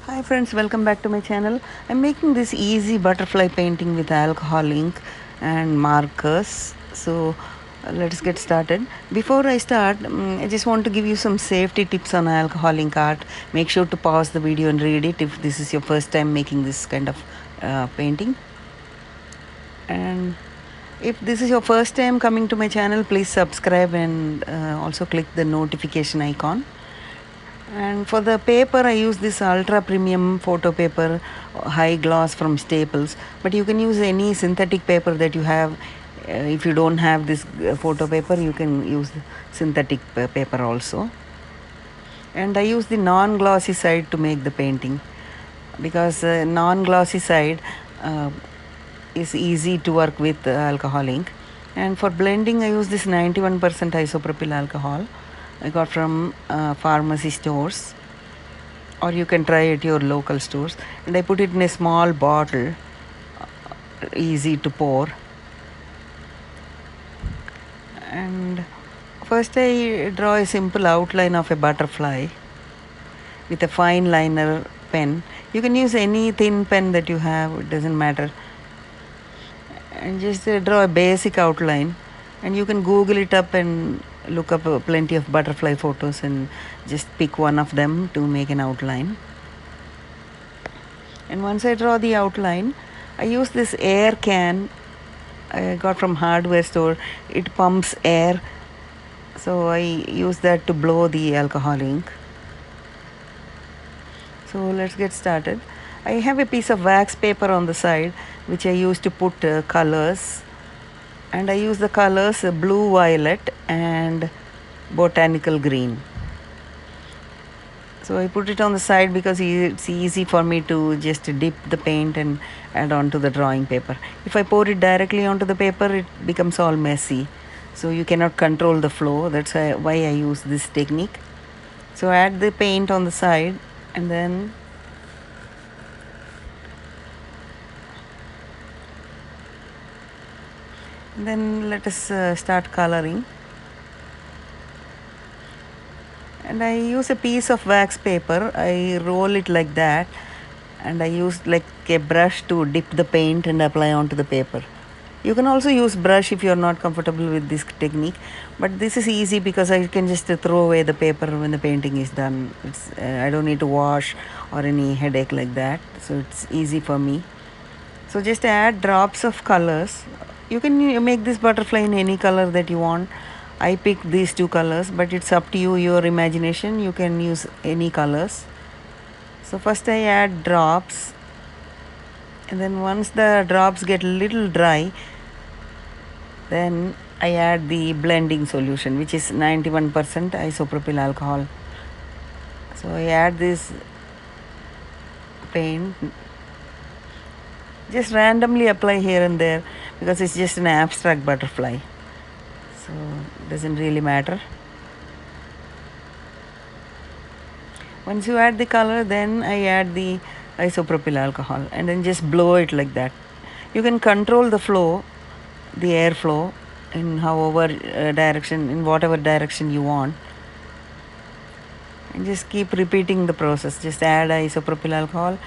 Hi friends, welcome back to my channel. I'm making this easy butterfly painting with alcohol ink and markers. So let's get started. Before I start, I just want to give you some safety tips on alcohol ink art. Make sure to pause the video and read it if this is your first time making this kind of painting. And if this is your first time coming to my channel, please subscribe and also click the notification icon. And for the paper, I use this ultra premium photo paper, high gloss from Staples. But you can use any synthetic paper that you have. If you don't have this photo paper, you can use synthetic paper also. And I use the non-glossy side to make the painting, because non-glossy side is easy to work with alcohol ink. And for blending, I use this 91% isopropyl alcohol I got from pharmacy stores, or you can try at your local stores. And I put it in a small bottle, easy to pour. And first I draw a simple outline of a butterfly with a fine liner pen. You can use any thin pen that you have, it doesn't matter. And just draw a basic outline, and you can Google it up and look up plenty of butterfly photos and just pick one of them to make an outline. And once I draw the outline, I use this air can I got from hardware store. It pumps air, so I use that to blow the alcohol ink. So let's get started. I have a piece of wax paper on the side which I use to put colors, and I use the colors blue, violet and botanical green. So I put it on the side because it's easy for me to just dip the paint and add on to the drawing paper. If I pour it directly onto the paper, it becomes all messy. So you cannot control the flow. That's why I use this technique. So add the paint on the side, and then let us start coloring. And I use a piece of wax paper. I roll it like that, and I use like a brush to dip the paint and apply onto the paper. You can also use brush if you are not comfortable with this technique, but this is easy because I can just throw away the paper when the painting is done. I don't need to wash or any headache like that, so it's easy for me. So just add drops of colors. You can make this butterfly in any color that you want. I picked these two colors, but it's up to you, your imagination. You can use any colors. So first I add drops, and then once the drops get a little dry, then I add the blending solution, which is 91% isopropyl alcohol. So I add this paint, just randomly apply here and there because it's just an abstract butterfly, so it doesn't really matter. Once you add the color, then I add the isopropyl alcohol and then just blow it like that. You can control the flow, the air flow, in however direction, in whatever direction you want, and just keep repeating the process. Just add isopropyl alcohol.